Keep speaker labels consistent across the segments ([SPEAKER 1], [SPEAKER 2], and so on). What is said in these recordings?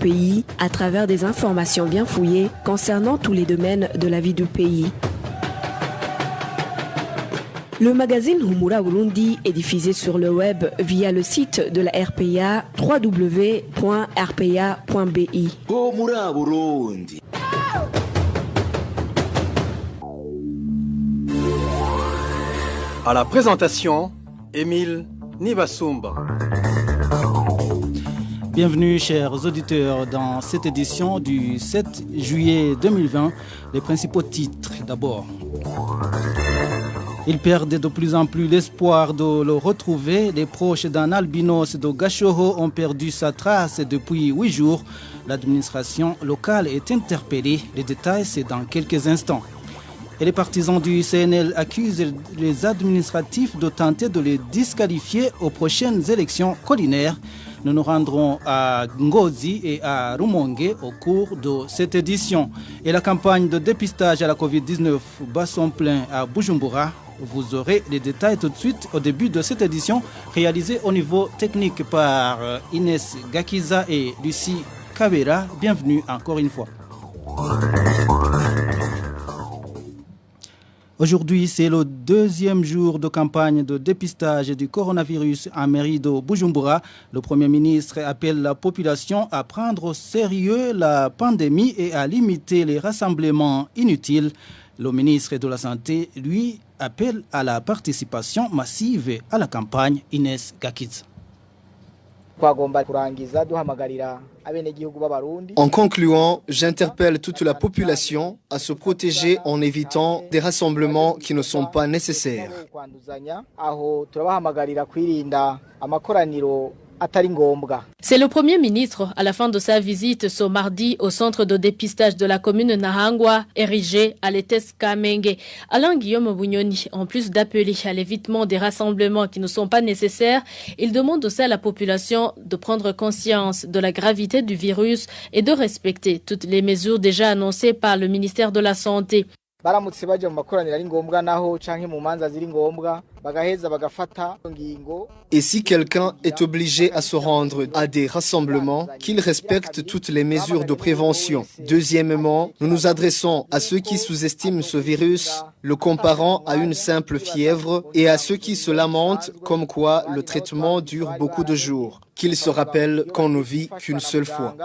[SPEAKER 1] pays à travers des informations bien fouillées concernant tous les domaines de la vie du pays. Le magazine Humura Burundi est diffusé sur le web via le site de la RPA www.rpa.bi.
[SPEAKER 2] Humura Burundi.
[SPEAKER 3] À la présentation, Émile Nivasumba.
[SPEAKER 4] Bienvenue chers auditeurs dans cette édition du 7 juillet 2020. Les principaux titres d'abord. Ils perdent de plus en plus l'espoir de le retrouver. Les proches d'un albinos de Gashoho ont perdu sa trace depuis 8 jours. L'administration locale est interpellée. Les détails, c'est dans quelques instants. Et les partisans du CNL accusent les administratifs de tenter de les disqualifier aux prochaines élections collinaires. Nous nous rendrons à Ngozi et à Rumonge au cours de cette édition. Et la campagne de dépistage à la Covid-19 bat son plein à Bujumbura. Vous aurez les détails tout de suite au début de cette édition réalisée au niveau technique par Inès Gakiza et Lucie Kabera. Bienvenue encore une fois. Aujourd'hui, c'est le deuxième jour de campagne de dépistage du coronavirus en mairie de Bujumbura. Le Premier ministre appelle la population à prendre au sérieux la pandémie et à limiter les rassemblements inutiles. Le ministre de la Santé, lui, appelle à la participation massive à la campagne. Inès Gakiza.
[SPEAKER 5] En concluant, j'interpelle toute la population à se protéger en évitant des rassemblements qui ne sont pas nécessaires.
[SPEAKER 6] C'est le Premier ministre à la fin de sa visite ce mardi au centre de dépistage de la commune Nahangwa, érigé à l'ETS Kamenge. Alain Guillaume Bunyoni, en plus d'appeler à l'évitement des rassemblements qui ne sont pas nécessaires, il demande aussi à la population de prendre conscience de la gravité du virus et de respecter toutes les mesures déjà annoncées par le ministère de la Santé.
[SPEAKER 5] Et si quelqu'un est obligé à se rendre à des rassemblements, qu'il respecte toutes les mesures de prévention. Deuxièmement, nous nous adressons à ceux qui sous-estiment ce virus, le comparant à une simple fièvre, et à ceux qui se lamentent comme quoi le traitement dure beaucoup de jours. Qu'ils se rappellent qu'on ne vit qu'une seule fois.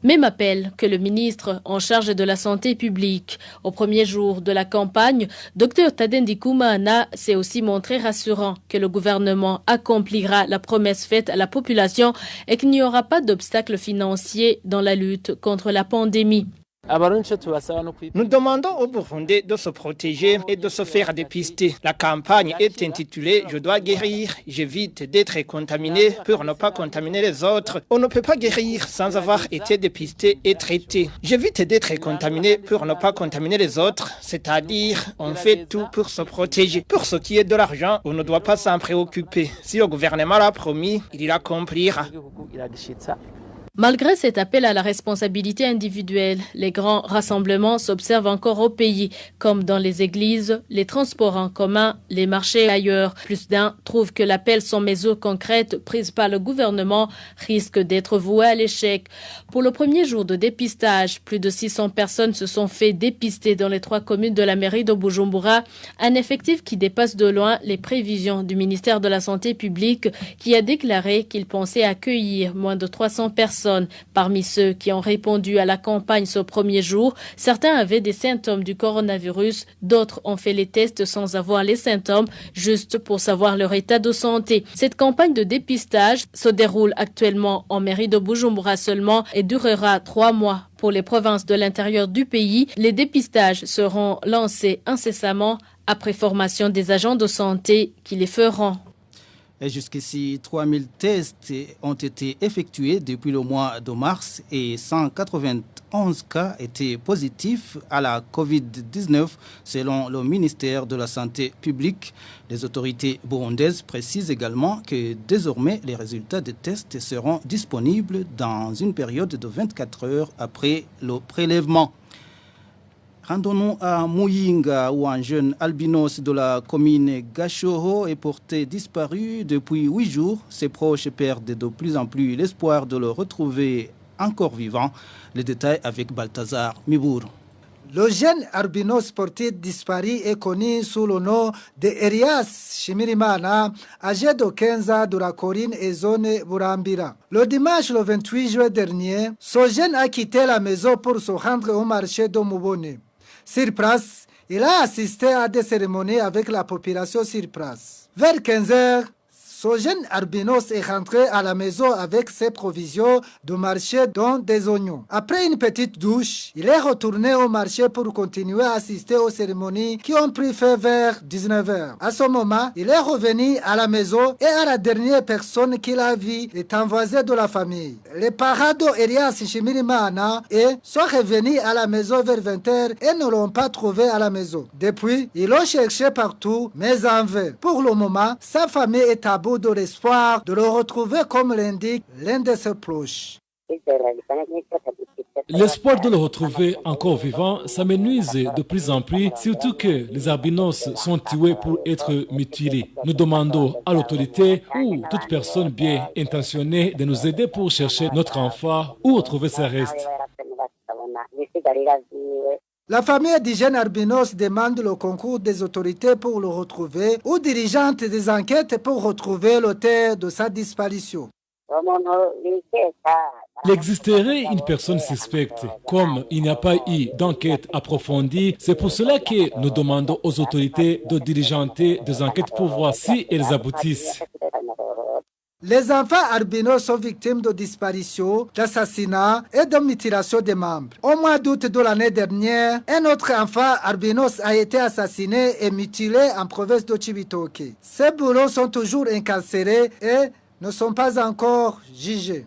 [SPEAKER 6] Même appel que le ministre en charge de la santé publique. Au premier jour de la campagne, Dr Tadendi Koumana s'est aussi montré rassurant que le gouvernement accomplira la promesse faite à la population et qu'il n'y aura pas d'obstacles financiers dans la lutte contre la pandémie.
[SPEAKER 7] Nous demandons aux Burundais de se protéger et de se faire dépister. La campagne est intitulée « Je dois guérir, j'évite d'être contaminé pour ne pas contaminer les autres ». On ne peut pas guérir sans avoir été dépisté et traité. J'évite d'être contaminé pour ne pas contaminer les autres, c'est-à-dire on fait tout pour se protéger. Pour ce qui est de l'argent, on ne doit pas s'en préoccuper. Si le gouvernement l'a promis, il l'accomplira.
[SPEAKER 6] Malgré cet appel à la responsabilité individuelle, les grands rassemblements s'observent encore au pays, comme dans les églises, les transports en commun, les marchés et ailleurs. Plus d'un trouve que l'appel sans mesures concrètes prises par le gouvernement risque d'être voué à l'échec. Pour le premier jour de dépistage, plus de 600 personnes se sont fait dépister dans les 3 communes de la mairie de Bujumbura, un effectif qui dépasse de loin les prévisions du ministère de la Santé publique qui a déclaré qu'il pensait accueillir moins de 300 personnes. Parmi ceux qui ont répondu à la campagne ce premier jour, certains avaient des symptômes du coronavirus, d'autres ont fait les tests sans avoir les symptômes, juste pour savoir leur état de santé. Cette campagne de dépistage se déroule actuellement en mairie de Bujumbura seulement et durera 3 mois. Pour les provinces de l'intérieur du pays, les dépistages seront lancés incessamment après formation des agents de santé qui les feront.
[SPEAKER 4] Et jusqu'ici, 3000 tests ont été effectués depuis le mois de mars et 191 cas étaient positifs à la Covid-19 selon le ministère de la Santé publique. Les autorités burundaises précisent également que désormais les résultats des tests seront disponibles dans une période de 24 heures après le prélèvement. Rendons-nous à Muyinga où un jeune albinos de la commune Gashoho est porté disparu depuis 8 jours. Ses proches perdent de plus en plus l'espoir de le retrouver encore vivant. Les détails avec Balthazar Mibour.
[SPEAKER 8] Le jeune albinos porté disparu est connu sous le nom de Elias Shimirimana, âgé de 15 ans de la Corine et zone Burambira. Le dimanche le 28 juin dernier, ce jeune a quitté la maison pour se rendre au marché de Mubone. Sur place, il a assisté à des cérémonies avec la population sur place. Vers 15 heures, ce jeune albinos est rentré à la maison avec ses provisions de marché dont des oignons. Après une petite douche, il est retourné au marché pour continuer à assister aux cérémonies qui ont pris fin vers 19h. À ce moment, il est revenu à la maison et à la dernière personne qu'il a vue est un voisin de la famille. Les parents d'Elias Shimirimana sont revenus à la maison vers 20h et ne l'ont pas trouvé à la maison. Depuis, ils l'ont cherché partout, mais en vain. Pour le moment, sa famille est à bout de l'espoir de le retrouver comme l'indique l'un de ses proches.
[SPEAKER 9] L'espoir de le retrouver encore vivant s'amenuise de plus en plus, surtout que les albinos sont tués pour être mutilés. Nous demandons à l'autorité ou toute personne bien intentionnée de nous aider pour chercher notre enfant ou retrouver ses restes.
[SPEAKER 8] La famille du jeune albinos demande le concours des autorités pour le retrouver ou dirigeante des enquêtes pour retrouver l'auteur de sa disparition.
[SPEAKER 9] Il existerait une personne suspecte. Comme il n'y a pas eu d'enquête approfondie, c'est pour cela que nous demandons aux autorités de diligenter des enquêtes pour voir si elles aboutissent.
[SPEAKER 8] Les enfants albinos sont victimes de disparitions, d'assassinats et de mutilation des membres. Au mois d'août de l'année dernière, un autre enfant albinos a été assassiné et mutilé en province de Cibitoke. Ces bourreaux sont toujours incarcérés et ne sont pas encore jugés.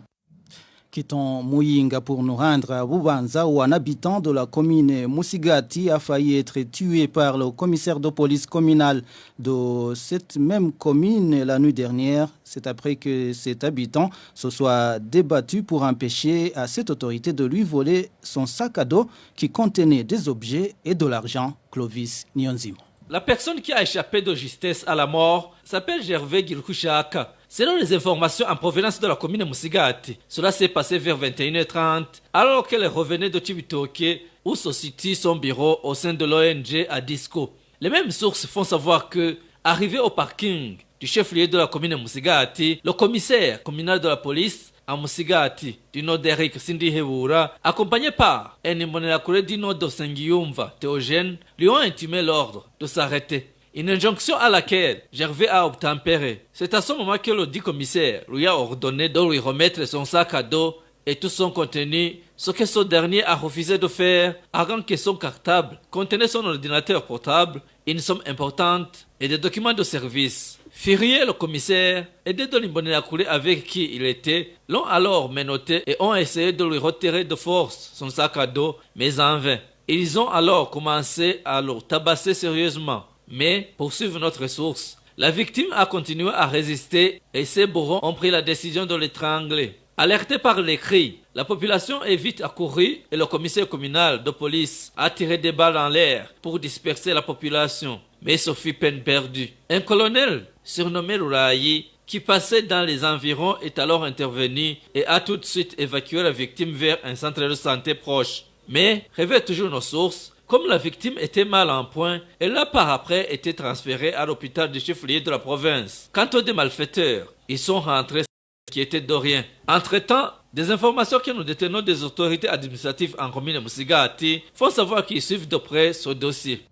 [SPEAKER 4] Quittons Muyinga pour nous rendre à Bubanza où un habitant de la commune Musigati a failli être tué par le commissaire de police communal de cette même commune la nuit dernière. C'est après que cet habitant se soit débattu pour empêcher à cette autorité de lui voler son sac à dos qui contenait des objets et de l'argent. Clovis Nyonzimo.
[SPEAKER 10] La personne qui a échappé de justesse à la mort s'appelle Gervais Gilkushaka. Selon les informations en provenance de la commune Musigati, cela s'est passé vers 21h30 alors qu'elle revenait de Cibitoke où se situe son bureau au sein de l'ONG à Disco. Les mêmes sources font savoir que, arrivé au parking du chef-lieu de la commune Musigati, le commissaire communal de la police à Musigati, du nom d'Eric Sindihebura, accompagné par un Imbonerakure du nom de Sengiyumva Théogène, lui ont intimé l'ordre de s'arrêter. Une injonction à laquelle Gervais a obtempéré. C'est à ce moment que le dit commissaire lui a ordonné de lui remettre son sac à dos et tout son contenu, ce que ce dernier a refusé de faire, avant que son cartable contenait son ordinateur portable, une somme importante et des documents de service. Furieux, le commissaire, aidé de l'Imbonerakure avec qui il était, l'ont alors menotté et ont essayé de lui retirer de force son sac à dos, mais en vain. Ils ont alors commencé à le tabasser sérieusement. Mais, poursuivre notre source, la victime a continué à résister et ses bourreaux ont pris la décision de l'étrangler. Alerté par les cris, la population est vite accourue et le commissaire communal de police a tiré des balles en l'air pour disperser la population. Mais ce fut peine perdue. Un colonel, surnommé Rurayi, qui passait dans les environs est alors intervenu et a tout de suite évacué la victime vers un centre de santé proche. Mais, révèle toujours nos sources, comme la victime était mal en point, elle a par après été transférée à l'hôpital du chef-lieu de la province. Quant aux deux malfaiteurs, ils sont rentrés qui étaient de rien. Entre-temps, des informations que nous détenons des autorités administratives en commune Musigati font savoir qu'ils suivent de près ce dossier.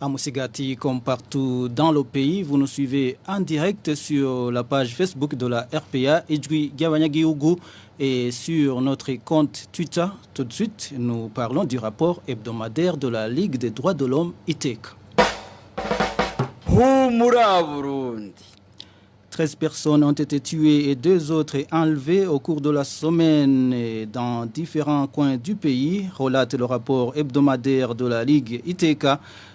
[SPEAKER 4] À Musigati, comme partout dans le pays, vous nous suivez en direct sur la page Facebook de la RPA Ejui Gawanyagiyugu et sur notre compte Twitter. Tout de suite, nous parlons du rapport hebdomadaire de la Ligue des droits de l'homme ITEC. 13 personnes ont été tuées et 2 autres enlevées au cours de la semaine dans différents coins du pays, relate le rapport hebdomadaire de la Ligue ITEC.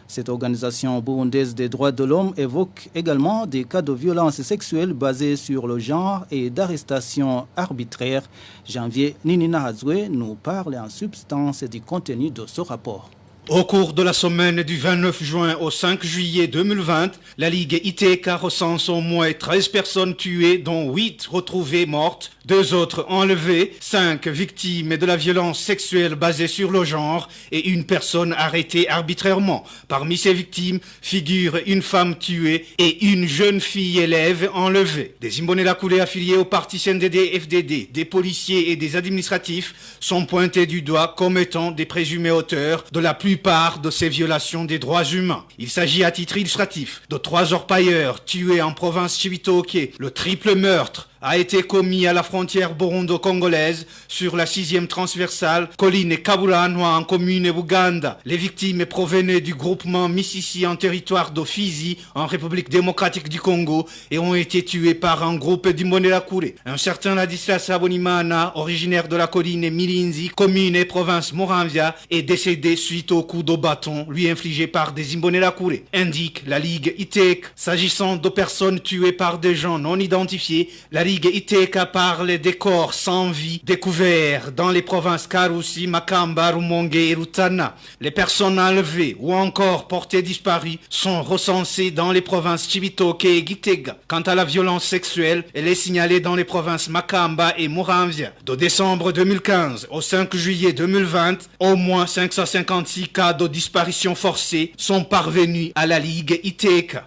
[SPEAKER 4] Cette organisation burundaise des droits de l'homme évoque également des cas de violence sexuelle basés sur le genre et d'arrestations arbitraires. Janvier Ninina Hazoué nous parle en substance du contenu de ce rapport.
[SPEAKER 11] Au cours de la semaine du 29 juin au 5 juillet 2020, la Ligue ITK recense au moins 13 personnes tuées, dont 8 retrouvées mortes, 2 autres enlevées, 5 victimes de la violence sexuelle basée sur le genre et une personne arrêtée arbitrairement. Parmi ces victimes figure une femme tuée et une jeune fille élève enlevée. Des Imbonerakure affiliés au parti CNDD-FDD, des policiers et des administratifs sont pointés du doigt comme étant des présumés auteurs de la plupart de ces violations des droits humains. Il s'agit à titre illustratif de 3 orpailleurs tués en province Chibitoke. Le triple meurtre a été commis à la frontière burundo-congolaise sur la 6e transversale colline Kaburanwa en commune Buganda. Les victimes provenaient du groupement Misisi en territoire de Fizi en République démocratique du Congo et ont été tués par un groupe d'Imbonerakure. Un certain Ladislas Abonimana, originaire de la colline Milinzi, commune et province Moramvia, est décédé suite au coup de bâton lui infligé par des Imbonerakure, indique la Ligue ITK. S'agissant de personnes tuées par des gens non identifiés, la Ligue ITK parle des corps sans vie découverts dans les provinces Karusi, Makamba, Rumonge et Rutana. Les personnes enlevées ou encore portées disparues sont recensées dans les provinces Chibitoke et Gitega. Quant à la violence sexuelle, elle est signalée dans les provinces Makamba et Muramvia. De décembre 2015 au 5 juillet 2020, au moins 556 cas de disparition forcée sont parvenus à la Ligue ITK.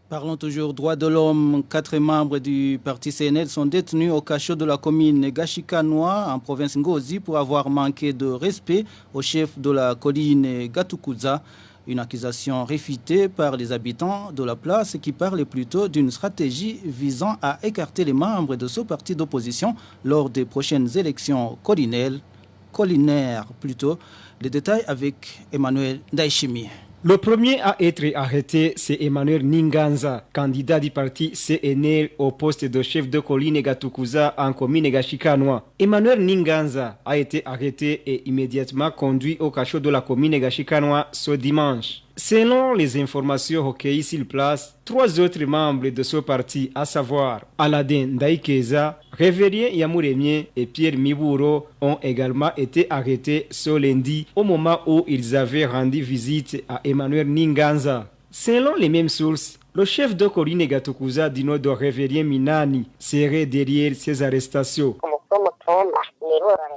[SPEAKER 4] Parlons toujours droits de l'homme. 4 membres du parti CNL sont détenus au cachot de la commune Gashikanoa en province Ngozi pour avoir manqué de respect au chef de la colline Gatukuza. Une accusation réfutée par les habitants de la place qui parlent plutôt d'une stratégie visant à écarter les membres de ce parti d'opposition lors des prochaines élections collinaires plutôt. Les détails avec Emmanuel Daishimi.
[SPEAKER 12] Le premier à être arrêté, c'est Emmanuel Ninganza, candidat du parti CNL au poste de chef de colline Gatukuza en commune Gashikanoa. Emmanuel Ninganza a été arrêté et immédiatement conduit au cachot de la commune Gashikanoa ce dimanche. Selon les informations recueillies sur place, 3 autres membres de ce parti, à savoir Aladin Daikeza, Révérien Yamouremien et Pierre Miburo, ont également été arrêtés ce lundi au moment où ils avaient rendu visite à Emmanuel Ninganza. Selon les mêmes sources, le chef de colline Gatukuza Dino de Révérien Minani serait derrière ces arrestations.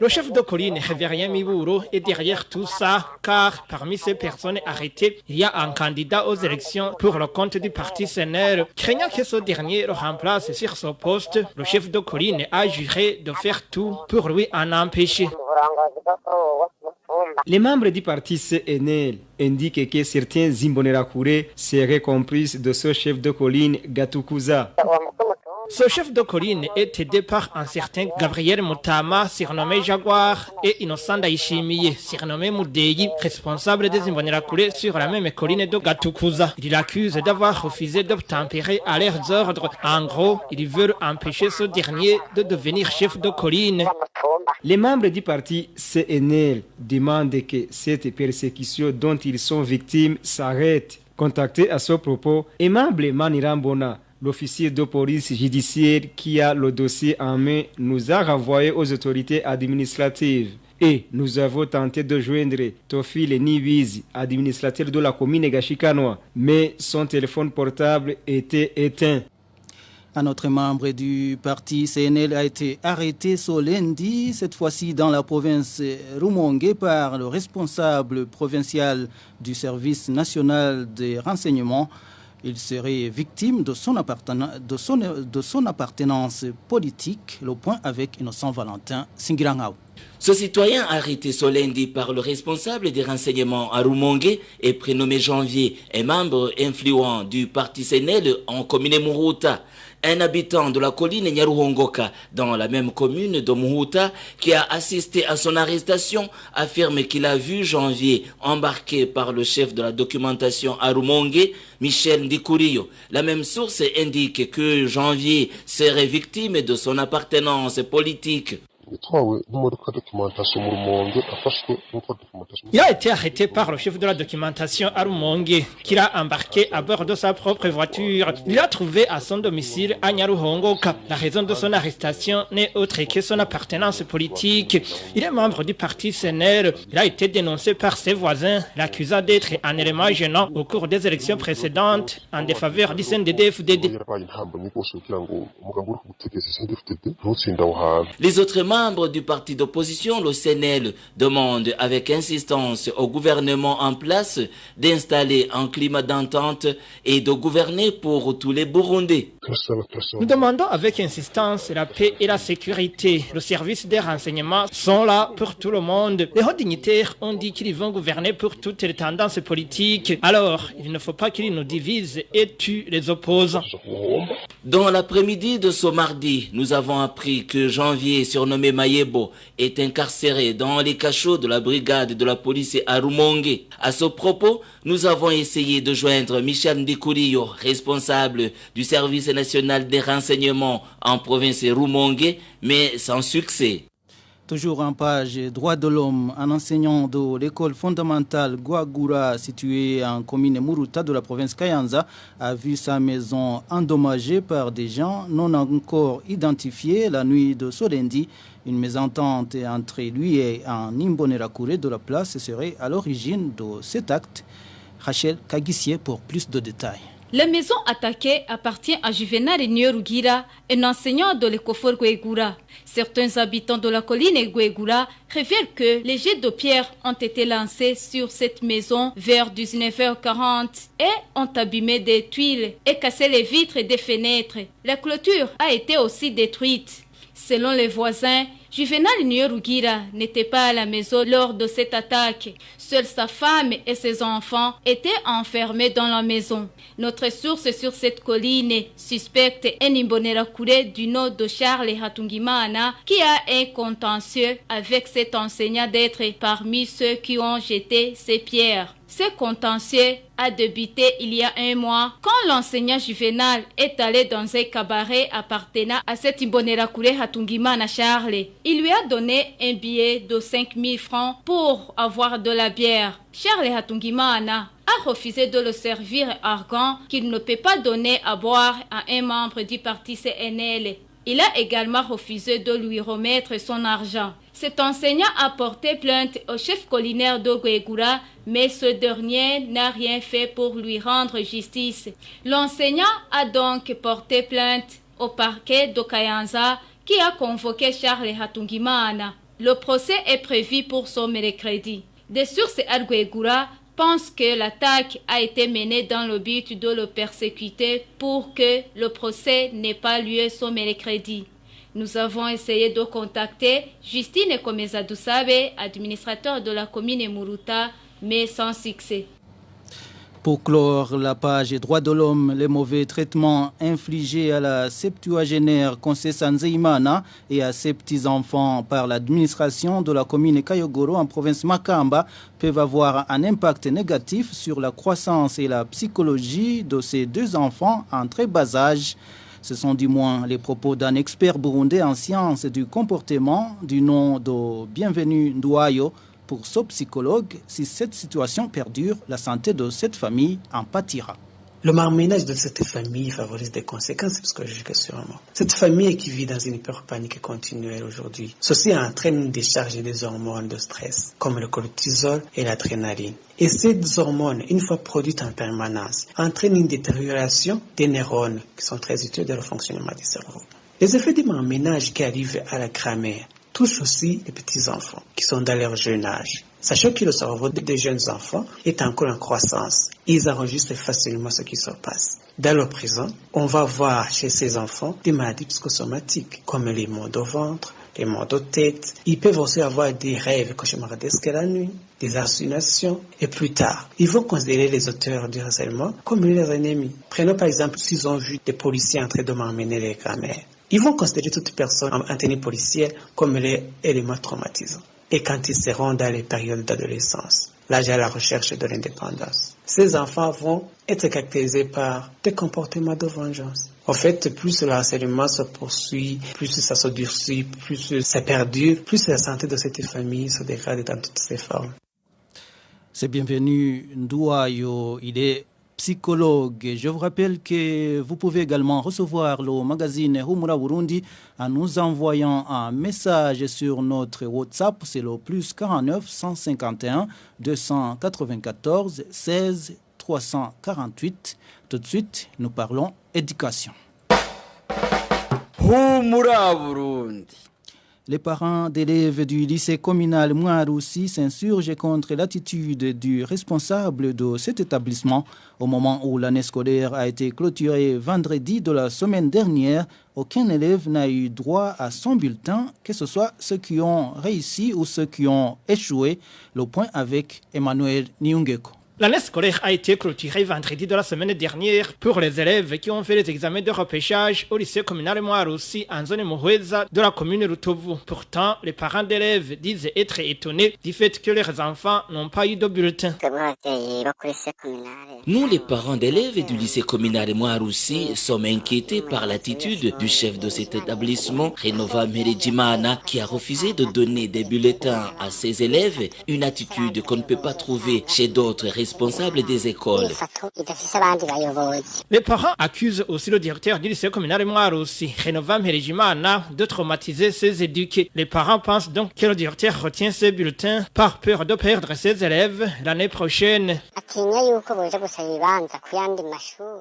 [SPEAKER 7] Le chef de colline, Révérien Miburo, est derrière tout ça, car parmi ces personnes arrêtées, il y a un candidat aux élections pour le compte du parti CNL. Craignant que ce dernier le remplace sur ce poste, le chef de colline a juré de faire tout pour lui en empêcher.
[SPEAKER 12] Les membres du parti CNL indiquent que certains Imbonerakure seraient complices de ce chef de colline Gatukuza.
[SPEAKER 7] Ce chef de colline est aidé par un certain Gabriel Mutama, surnommé Jaguar, et Innocent Daishimiye, surnommé Mudeyi, responsable des Imbonerakure sur la même colline de Gatukuza. Il l'accuse d'avoir refusé d'obtempérer à leurs ordres. En gros, ils veulent empêcher ce dernier de devenir chef de colline.
[SPEAKER 12] Les membres du parti CNL demandent que cette persécution dont ils sont victimes s'arrête. Contacté à ce propos, Aimable Manirambona, l'officier de police judiciaire qui a le dossier en main, nous a renvoyé aux autorités administratives. Et nous avons tenté de joindre Tofile Nibizi, administrateur de la commune Gashikanoa, mais son téléphone portable était éteint.
[SPEAKER 4] Un autre membre du parti CNL a été arrêté ce lundi, cette fois-ci dans la province Rumonge, par le responsable provincial du service national des renseignements. Il serait victime de son appartenance politique. Le point avec Innocent Valentin Singirangao.
[SPEAKER 2] Ce citoyen arrêté ce lundi par le responsable des renseignements à Rumonge est prénommé Janvier, un membre influent du parti CNL en commune Muhuta. Un habitant de la colline Nyaruhongoka, dans la même commune de Muhuta, qui a assisté à son arrestation, affirme qu'il a vu Janvier embarqué par le chef de la documentation à Rumonge, Michel Ndikuriyo. La même source indique que Janvier serait victime de son appartenance politique.
[SPEAKER 7] Il a été arrêté par le chef de la documentation à Rumonge, qui l'a embarqué à bord de sa propre voiture. Il l'a trouvé à son domicile à Nyaruhongoka. La raison de son arrestation n'est autre que son appartenance politique. Il est membre du parti CNL. Il a été dénoncé par ses voisins, l'accusant d'être un élément gênant au cours des élections précédentes en défaveur du CNDD-FDD.
[SPEAKER 2] Les autres membres du parti d'opposition, le CNL, demandent avec insistance au gouvernement en place d'installer un climat d'entente et de gouverner pour tous les Burundais.
[SPEAKER 7] Nous demandons avec insistance la paix et la sécurité. Le service des renseignements sont là pour tout le monde. Les hauts dignitaires ont dit qu'ils vont gouverner pour toutes les tendances politiques. Alors, il ne faut pas qu'ils nous divisent et tuent les opposants.
[SPEAKER 2] Dans l'après-midi de ce mardi, nous avons appris que Janvier, surnommé Mayebo, est incarcéré dans les cachots de la brigade de la police à Rumonge. À ce propos, nous avons essayé de joindre Michel Ndikuriyo, responsable du service national des renseignements en province Rumonge, mais sans succès.
[SPEAKER 4] Toujours en page droits de l'homme, un enseignant de l'école fondamentale Guagura située en commune Muruta de la province Kayanza a vu sa maison endommagée par des gens non encore identifiés la nuit de ce lundi. Une mésentente entre lui et un Imbonerakure de la place serait à l'origine de cet acte. Rachel Kagissier pour plus de détails.
[SPEAKER 13] La maison attaquée appartient à Juvenal Nyorugira, un enseignant de l'écofort Guegura. Certains habitants de la colline Guegura révèlent que les jets de pierre ont été lancés sur cette maison vers 19h40 et ont abîmé des tuiles et cassé les vitres des fenêtres. La clôture a été aussi détruite. Selon les voisins, Juvenal Nyorugira n'était pas à la maison lors de cette attaque. Seule sa femme et ses enfants étaient enfermés dans la maison. Notre source sur cette colline suspecte un Imbonerakure du nom de Charles Hatungimana qui a un contentieux avec cet enseignant d'être parmi ceux qui ont jeté ces pierres. Ce contentieux a débuté il y a un mois quand l'enseignant Juvenal est allé dans un cabaret appartenant à cet Imbonerakure Hatungimana Charles. Il lui a donné un billet de 5000 francs pour avoir de la bière. Charles Hatungimana a refusé de le servir, arguant qu'il ne peut pas donner à boire à un membre du parti CNL. Il a également refusé de lui remettre son argent. Cet enseignant a porté plainte au chef collinaire de Guegura, mais ce dernier n'a rien fait pour lui rendre justice. L'enseignant a donc porté plainte au parquet de Kayanza qui a convoqué Charles Hatungimana. Le procès est prévu pour ce mercredi. Des sources à Guegura pensent que l'attaque a été menée dans le but de le persécuter pour que le procès n'ait pas lieu ce mercredi. Nous avons essayé de contacter Justine Komeza Dusabe, administrateur de la commune Muruta, mais sans succès.
[SPEAKER 4] Pour clore la page droits de l'homme, les mauvais traitements infligés à la septuagénaire Concessa Nzeimana et à ses petits-enfants par l'administration de la commune Kayogoro en province Makamba peuvent avoir un impact négatif sur la croissance et la psychologie de ces deux enfants en très bas âge. Ce sont du moins les propos d'un expert burundais en sciences du comportement du nom de Bienvenu Ndouayo. Pour ce psychologue, si cette situation perdure, la santé de cette famille en pâtira.
[SPEAKER 14] Le marménage de cette famille favorise des conséquences psychologiques sûrement. Cette famille qui vit dans une hyperpanique continuelle aujourd'hui, ceci entraîne une décharge des hormones de stress, comme le cortisol et l'adrénaline. Et ces hormones, une fois produites en permanence, entraînent une détérioration des neurones qui sont très utiles dans le fonctionnement du cerveau. Les effets du marménage qui arrivent à la grammaire touchent aussi les petits-enfants qui sont dans leur jeune âge. Sachant que le cerveau des jeunes enfants est encore en croissance, ils enregistrent facilement ce qui se passe. Dans le présent, on va voir chez ces enfants des maladies psychosomatiques comme les maux de ventre, les maux de tête. Ils peuvent aussi avoir des rêves cauchemardesques la nuit, des hallucinations. Et plus tard, ils vont considérer les auteurs du harcèlement comme leurs ennemis. Prenons par exemple s'ils ont vu des policiers en train de malmener les grands-mères. Ils vont considérer toute personne en tenue policière comme les éléments traumatisants. et quand ils seront dans les périodes d'adolescence, l'âge à la recherche de l'indépendance. Ces enfants vont être caractérisés par des comportements de vengeance. En fait, plus le harcèlement se poursuit, plus ça se durcit, plus ça perdure, plus la santé de cette famille se dégrade dans toutes ses formes.
[SPEAKER 4] C'est bienvenu Ndouayo, il est psychologue. Je vous rappelle que vous pouvez également recevoir le magazine Humura Burundi en nous envoyant un message sur notre WhatsApp, c'est le plus 49 151 294 16 348. Tout de suite, nous parlons éducation.
[SPEAKER 15] Humura Burundi.
[SPEAKER 4] Les parents d'élèves du lycée communal Mouaroussi s'insurgent contre l'attitude du responsable de cet établissement. Au moment où l'année scolaire a été clôturée vendredi de la semaine dernière, aucun élève n'a eu droit à son bulletin, que ce soit ceux qui ont réussi ou ceux qui ont échoué. Le point avec Emmanuel Niungeko.
[SPEAKER 7] L'année scolaire a été clôturée vendredi de la semaine dernière pour les élèves qui ont fait les examens de repêchage au lycée communal Mouaroussi en zone Muhweza de la commune Rutovu. Pourtant, les parents d'élèves disent être étonnés du fait que leurs enfants n'ont pas eu de bulletin.
[SPEAKER 2] Nous, les parents d'élèves du lycée communal Mouaroussi, sommes inquiétés par l'attitude du chef de cet établissement, Renova Meredjimana, qui a refusé de donner des bulletins à ses élèves, une attitude qu'on ne peut pas trouver chez d'autres responsables des écoles.
[SPEAKER 7] Les parents accusent aussi le directeur du lycée communal Mouaroussi, Renova Meredjimana, de traumatiser ses éduqués. Les parents pensent donc que le directeur retient ses bulletins par peur de perdre ses élèves l'année prochaine.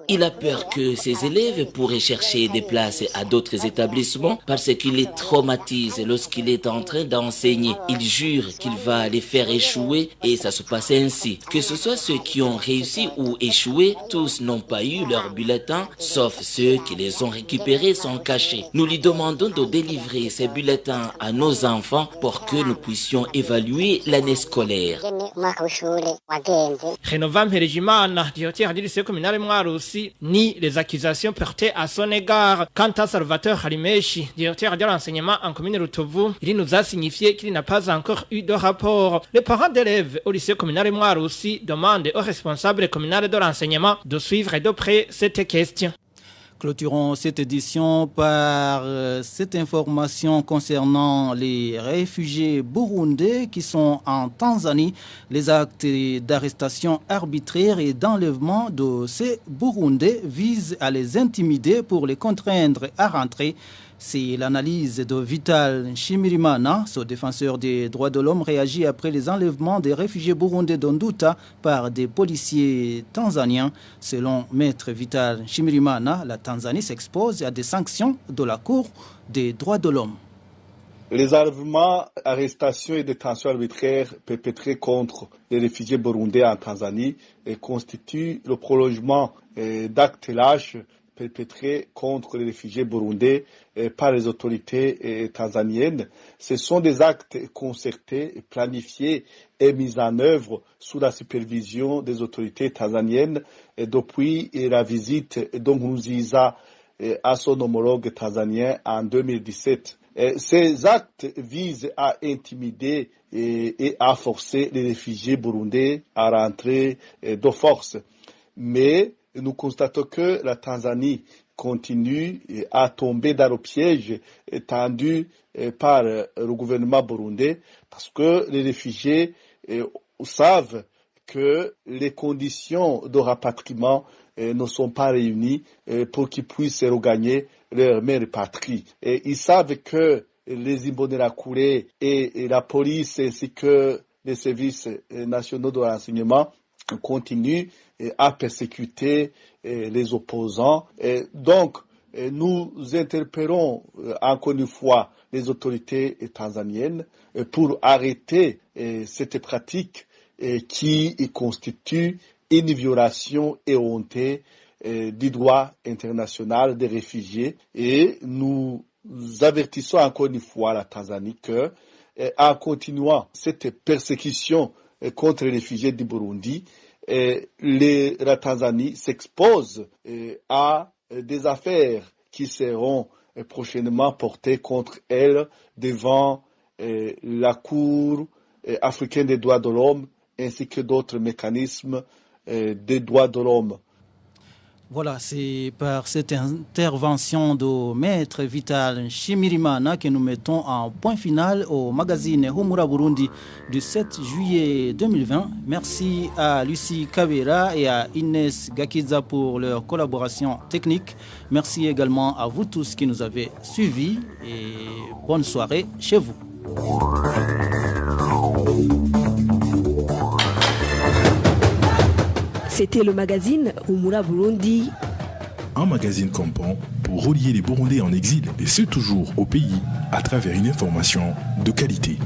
[SPEAKER 2] Il a peur que ses élèves pourraient chercher des places à d'autres établissements parce qu'il les traumatise lorsqu'il est en train d'enseigner. Il jure qu'il va les faire échouer et ça se passe ainsi. Que ce soit ceux qui ont réussi ou échoué, tous n'ont pas eu leur bulletin, sauf ceux qui les ont récupérés sont cachés. Nous lui demandons de délivrer ces bulletins à nos enfants pour que nous puissions évaluer l'année scolaire.
[SPEAKER 7] Renova Meredjimana, directeur du lycée communal Mouaroussi, nie les accusations portées à son égard. Quant à Salvatore Halimeshi, directeur de l'enseignement en commune Rutovu, il nous a signifié qu'il n'a pas encore eu de rapport. Les parents d'élèves au lycée communal Mouaroussi demande aux responsables communaux de l'enseignement de suivre de près cette question.
[SPEAKER 4] Clôturons cette édition par cette information concernant les réfugiés burundais qui sont en Tanzanie. Les actes d'arrestation arbitraire et d'enlèvement de ces Burundais visent à les intimider pour les contraindre à rentrer. C'est l'analyse de Vital Nshimirimana, ce défenseur des droits de l'homme, réagit après les enlèvements des réfugiés burundais d'Onduta par des policiers tanzaniens. Selon Maître Vital Nshimirimana, la Tanzanie s'expose à des sanctions de la Cour des droits de l'homme.
[SPEAKER 16] Les enlèvements, arrestations et détentions arbitraires perpétrées contre les réfugiés burundais en Tanzanie constituent le prolongement d'actes lâches perpétrés contre les réfugiés burundais par les autorités tanzaniennes. Ce sont des actes concertés, planifiés et mis en œuvre sous la supervision des autorités tanzaniennes depuis la visite d'Nkurunziza à son homologue tanzanien en 2017. Ces actes visent à intimider et à forcer les réfugiés burundais à rentrer de force. Mais nous constatons que la Tanzanie continue à tomber dans le piège tendu par le gouvernement burundais parce que les réfugiés savent que les conditions de rapatriement ne sont pas réunies pour qu'ils puissent regagner leur mère patrie. Et ils savent que les Imbonerakure et la police ainsi que les services nationaux de renseignement continuent à persécuter les opposants. Donc, nous interpellons encore une fois les autorités tanzaniennes pour arrêter cette pratique qui constitue une violation éhontée du droit international des réfugiés. Et nous avertissons encore une fois la Tanzanie que, en continuant cette persécution contre les réfugiés du Burundi, la Tanzanie s'expose à des affaires qui seront prochainement portées contre elle devant la Cour africaine des droits de l'homme ainsi que d'autres mécanismes des droits de l'homme.
[SPEAKER 4] Voilà, c'est par cette intervention de Maître Vital Shimirimana que nous mettons un point final au magazine Humura Burundi du 7 juillet 2020. Merci à Lucie Kavera et à Inès Gakiza pour leur collaboration technique. Merci également à vous tous qui nous avez suivis et bonne soirée chez vous.
[SPEAKER 1] C'était le magazine Humura Burundi.
[SPEAKER 17] Un magazine campant pour relier les Burundais en exil et ceux toujours au pays à travers une information de qualité.